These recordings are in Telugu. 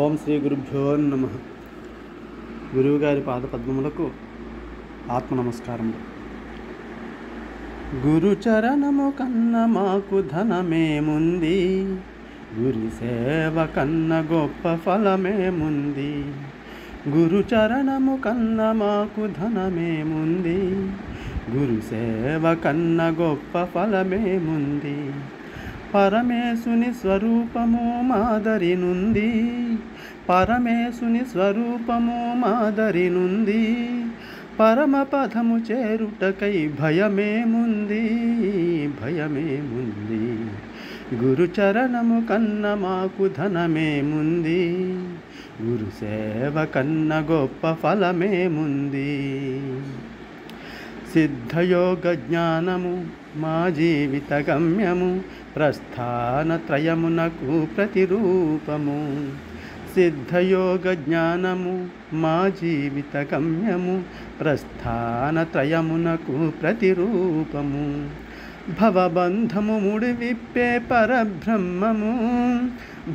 ఓం శ్రీ గురుభ్యో నమః. గురువుగారి పాదపద్మములకు ఆత్మ నమస్కారములు. గురుచరణము కన్న మాకు ధనమేముంది, గురు సేవ కన్న గొప్ప ఫలమేముంది. గురుచరణము కన్న మాకు ధనమేముంది, గురు సేవ కన్న గొప్ప ఫలమేముంది. పరమేశుని స్వరూపము మాదరి నుండి, పరమేశుని స్వరూపము మాదరి నుండి. పరమపదము చేరుటకై భయమేముంది, భయమేముంది. గురుచరణము కన్న మాకు ధనమేముంది, గురు సేవ కన్న గొప్ప ఫలమేముంది. సిద్ధయోగ జ్ఞానము మా జీవిత గమ్యము, ప్రస్థానత్రయమునకు ప్రతిరూపము. సిద్ధయోగ జ్ఞానము మా జీవిత గమ్యము, ప్రస్థానత్రయమునకు ప్రతిరూపము. భవబంధము ముడివిప్పే పరబ్రహ్మము,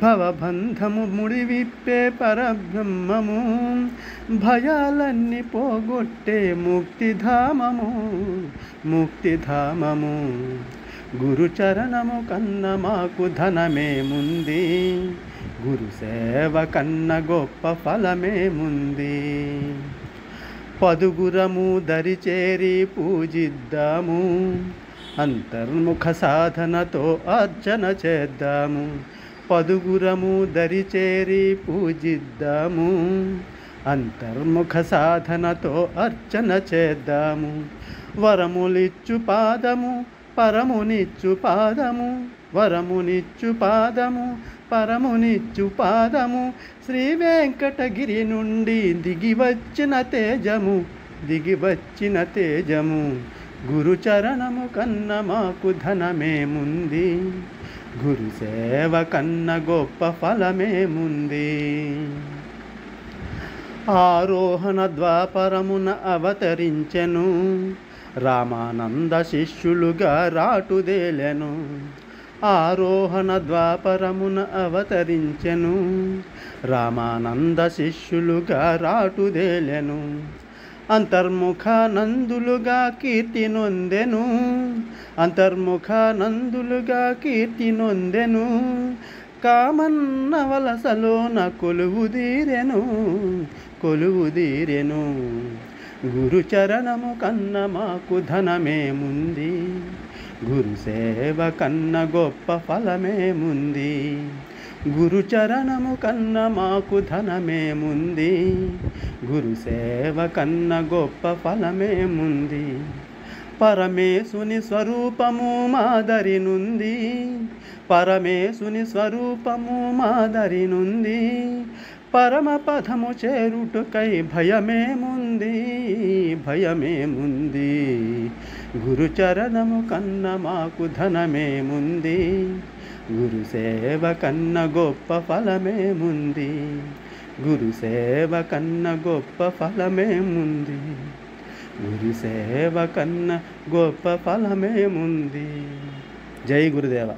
భవబంధము ముడివిప్పే పరబ్రహ్మము. భయాలన్నీ పోగొట్టే ముక్తిధామము, ముక్తిధామము. గురుచరణము కన్న మాకు ధనమేముంది, గురు సేవ కన్న గొప్ప ఫలమేముంది. పదుగురము దరిచేరి పూజిద్దాము, అంతర్ముఖ సాధనతో అర్చన చేద్దాము. పదుగురము దరిచేరి పూజిద్దాము, అంతర్ముఖ సాధనతో అర్చన చేద్దాము. వరములిచ్చు పాదము పరమునిచ్చు పాదము, వరమునిచ్చు పాదము పరమునిచ్చు పాదము. శ్రీ వెంకటగిరి నుండి దిగివచ్చిన తేజము, దిగివచ్చిన తేజము. గురుచరణము కన్న మాకు ధనమేముంది, గురు సేవ కన్న గొప్ప ఫలమేముంది. ఆరోహణ ద్వాపరమున అవతరించెను, రామానంద శిష్యులుగా రాటుదేలెను. ఆరోహణ ద్వాపరమున అవతరించెను, రామానంద శిష్యులుగా రాటుదేలెను. అంతర్ముఖానందులుగా కీర్తి నొందెను, అంతర్ముఖానందులుగా కీర్తి నొందెను. కామన్న వలసలోన కొలువుదీరెను, కొలువుదీరెను. గురుచరణము కన్న మాకు ధనమేముంది, గురు సేవ కన్న గొప్ప ఫలమేముంది. గురుచరణము కన్న మాకు ధనమేముంది, గురు సేవ కన్న గొప్ప ఫలమేముంది. పరమేశుని స్వరూపము మాదరి నుండి, పరమేశుని స్వరూపము మాదరి నుండి. పరమపదము చేరుటకై భయమేముంది, భయమేముంది. గురుచరణము కన్న మాకు ధనమేముంది, గురు సేవ కన్న గొప్ప ఫలమేముంది. గురు సేవ కన్న గొప్ప ఫలమేముంది, గురు సేవ కన్న గొప్ప ఫలమేముంది. జై గురుదేవ.